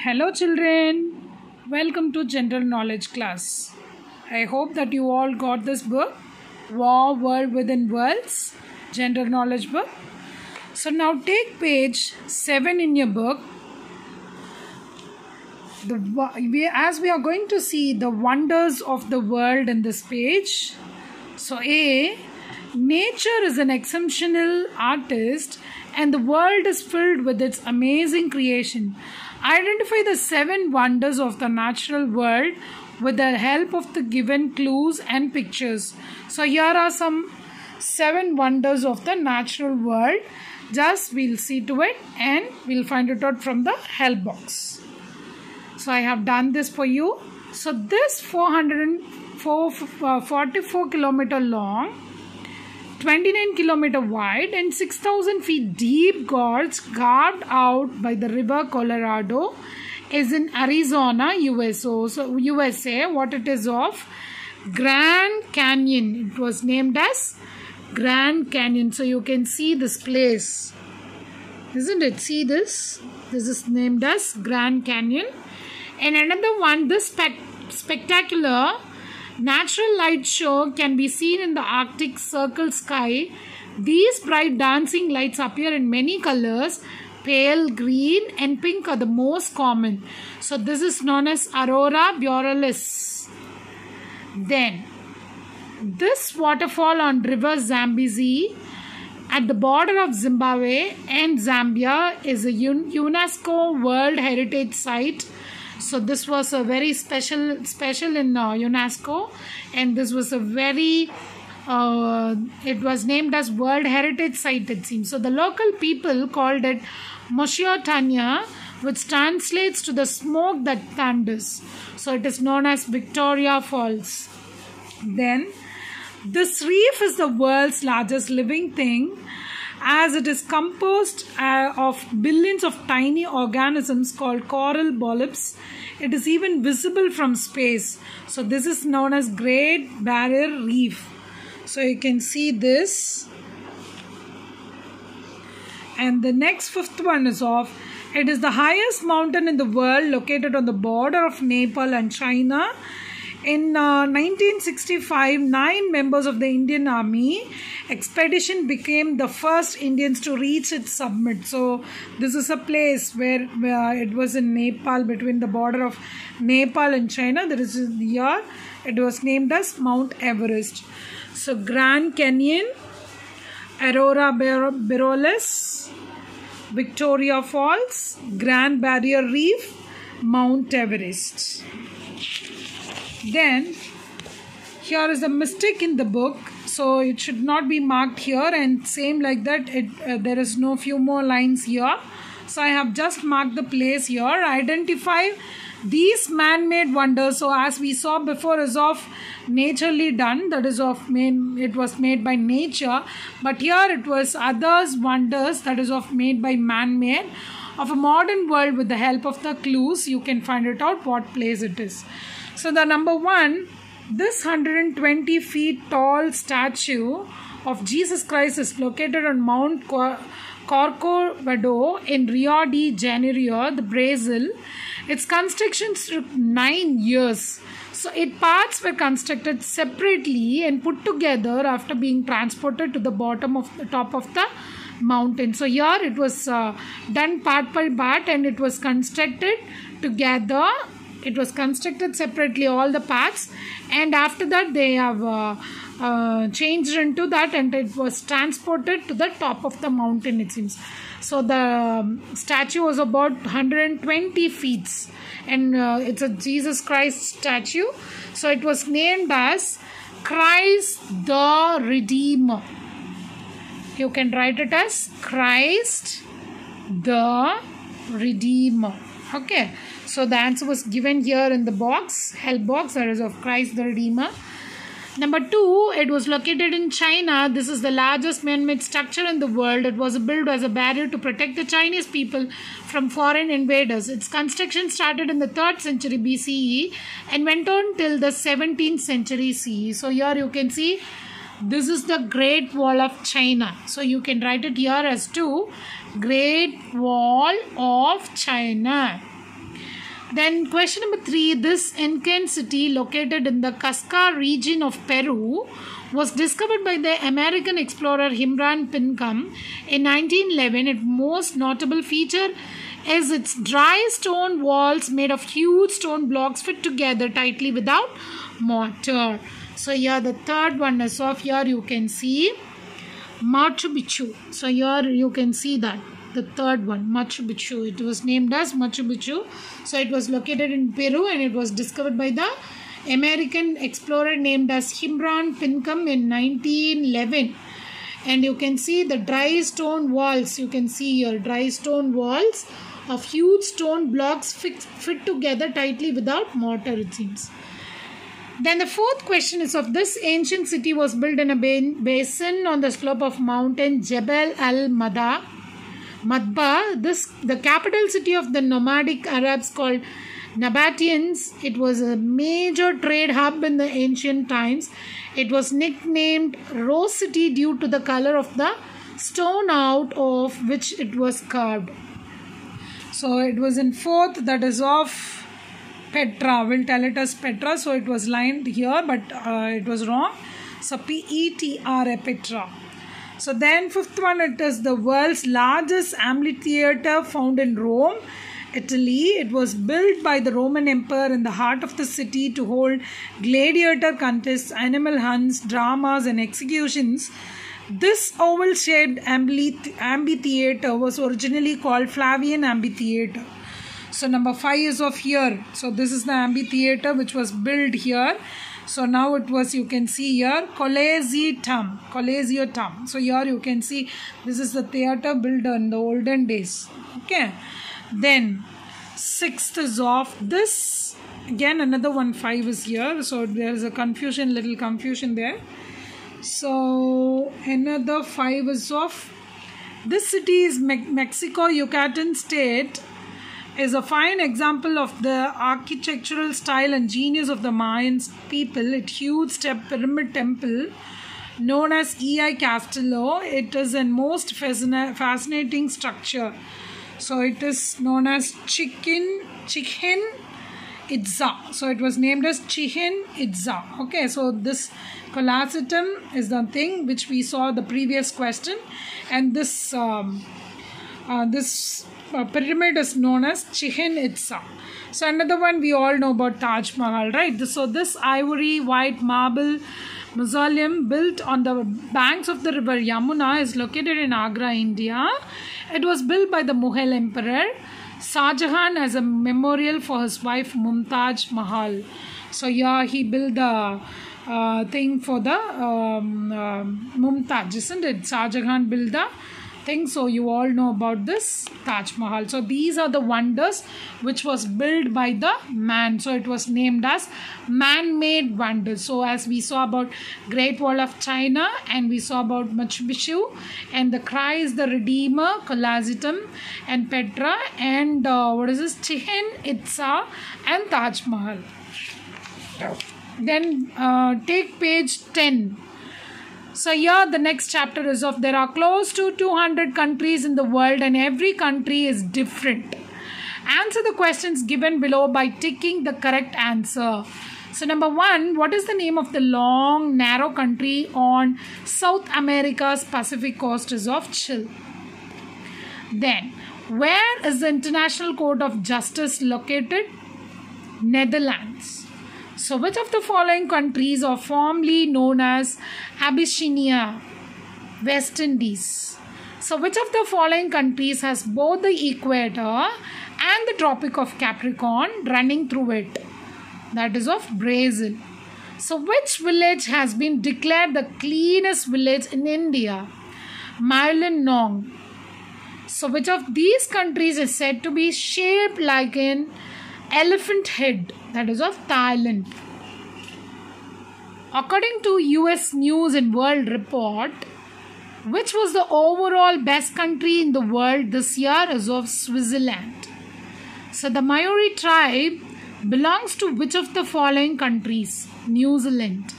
Hello children, welcome to general knowledge class. I hope that you all got this book, War World Within Worlds, general knowledge book. So now take page 7 in your book. As we are going to see the wonders of the world in this page. So A, nature is an exceptional artist and the world is filled with its amazing creation. Identify the 7 wonders of the natural world with the help of the given clues and pictures. So here are some 7 wonders of the natural world. Just we'll see to it and we'll find it out from the help box. So I have done this for you. So this 44 kilometer long, 29 kilometer wide and 6,000 feet deep gorge carved out by the river Colorado is in Arizona, USA. What it is of? Grand Canyon. It was named as Grand Canyon. So you can see this place, isn't it? See this? This is named as Grand Canyon. And another one, this spectacular natural light show can be seen in the Arctic Circle sky. These bright dancing lights appear in many colors. Pale green and pink are the most common. So this is known as Aurora Borealis. Then this waterfall on river Zambezi at the border of Zimbabwe and Zambia is a UNESCO World Heritage Site. So this was a very special in UNESCO, and this was a very it was named as World Heritage Site, it seems. So the local people called it Moshiotanea, which translates to the smoke that thunders. So it is known as Victoria Falls. Then this reef is the world's largest living thing, as it is composed of billions of tiny organisms called coral polyps. It is even visible from space. So this is known as Great Barrier Reef. So you can see this. And the next 5th one is of, it is the highest mountain in the world located on the border of Nepal and China. In 1965, 9 members of the Indian Army expedition became the first Indians to reach its summit. So this is a place where it was in Nepal, between the border of Nepal and China. There is here, it was named as Mount Everest. So Grand Canyon, Aurora Borealis, Victoria Falls, Grand Barrier Reef, Mount Everest. Then here is a mistake in the book, so it should not be marked here, and same like that there is no few more lines here. So I have just marked the place here. Identify these man-made wonders. So as we saw before, is of naturally done, that is of it was made by nature, but here it was others wonders, that is of made by man-made, of a modern world. With the help of the clues you can find it out what place it is. So the number 1, this 120 feet tall statue of Jesus Christ is located on Mount Corcovado in Rio de Janeiro, Brazil. Its construction took 9 years. So its parts were constructed separately and put together after being transported to the top of the mountain. So here it was done part by part, and it was constructed together. It was constructed separately, all the parts, and after that they have changed into that, and it was transported to the top of the mountain, it seems. So the statue was about 120 feet, and it's a Jesus Christ statue. So it was named as Christ the Redeemer. You can write it as Christ the Redeemer. Okay, so the answer was given here in the box, help box, that is of Christ the Redeemer. Number 2, it was located in China. This is the largest man-made structure in the world. It was built as a barrier to protect the Chinese people from foreign invaders. Its construction started in the 3rd century BCE and went on till the 17th century CE. So here you can see this is the Great Wall of China. So you can write it here as 2, Great Wall of China. Then question number 3, this Incan city located in the Cusco region of Peru was discovered by the American explorer Imran Pinkham in 1911. Its most notable feature is its dry stone walls made of huge stone blocks fit together tightly without mortar. So here the third one is of, here you can see Machu Picchu. So here you can see that the third one, Machu Picchu. It was named as Machu Picchu. So it was located in Peru and it was discovered by the American explorer named as Imran Pinkham in 1911. And you can see the dry stone walls. You can see here dry stone walls of huge stone blocks fit together tightly without mortar, it seems. Then the fourth question is of, this ancient city was built in a basin on the slope of mountain Jebel al-Madba. The capital city of the nomadic Arabs called Nabateans. It was a major trade hub in the ancient times. It was nicknamed Rose City due to the color of the stone out of which it was carved. So it was in fourth, that is of Petra. We'll tell it as Petra. So it was lined here, but it was wrong. So Petra, Petra. So then fifth one, it is the world's largest amphitheater found in Rome, Italy. It was built by the Roman Emperor in the heart of the city to hold gladiator contests, animal hunts, dramas and executions. This oval-shaped amphitheater was originally called Flavian Amphitheater. So number 5 is of here. So this is the amphitheater which was built here. So now it was, you can see here, Colosseum. So here you can see this is the theater built in the olden days. Okay. Then 6th is of this. Again another one, 5 is here. So there is a confusion, little confusion there. So another 5 is of, this city is Mexico, Yucatan state. Is a fine example of the architectural style and genius of the Mayan people. Its huge pyramid temple known as El Castillo. It is a most fascinating structure. So it is known as Chichen Itza. So it was named as Chichen Itza. Okay, so this Colosseum is the thing which we saw the previous question, and this pyramid is known as Chichen Itza. So another one we all know about Taj Mahal, right? So this ivory white marble mausoleum built on the banks of the river Yamuna is located in Agra, India. It was built by the Mughal Emperor Shah Jahan as a memorial for his wife Mumtaz Mahal. So yeah, he built the thing for the Mumtaz, isn't it? Shah Jahan built the thing. So you all know about this Taj Mahal. So these are the wonders which was built by the man. So it was named as man-made wonders. So as we saw about Great Wall of China, and we saw about Machu Picchu, and the Christ the Redeemer, Colosseum, and Petra, and what is this, Chichen Itza, and Taj Mahal. Then take page 10. So here the next chapter is of, there are close to 200 countries in the world and every country is different. Answer the questions given below by ticking the correct answer. So number 1, what is the name of the long narrow country on South America's Pacific coast? Is of Chile. Then where is the International Court of Justice located? Netherlands. So which of the following countries are formerly known as Abyssinia? West Indies. So which of the following countries has both the equator and the Tropic of Capricorn running through it? That is of Brazil. So which village has been declared the cleanest village in India? Marlinong. So which of these countries is said to be shaped like an elephant head? That is of Thailand. According to US News and World Report, which was the overall best country in the world this year? Is of Switzerland. So the Maori tribe belongs to which of the following countries? New Zealand.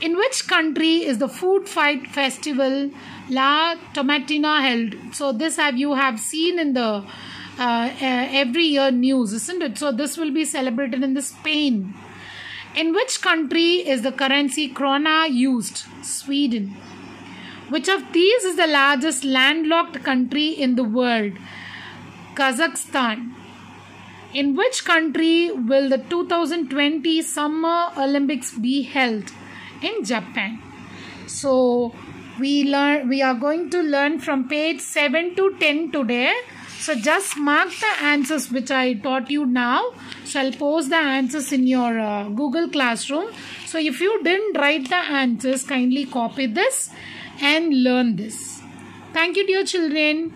In which country is the food fight festival La Tomatina held? So this you have seen in the every year news, isn't it? So this will be celebrated in the Spain. In which country is the currency krona used? Sweden. Which of these is the largest landlocked country in the world? Kazakhstan. In which country will the 2020 Summer Olympics be held? In Japan. So we are going to learn from page 7 to 10 today. So just mark the answers which I taught you now. So I'll post the answers in your Google Classroom. So if you didn't write the answers, kindly copy this and learn this. Thank you, dear children.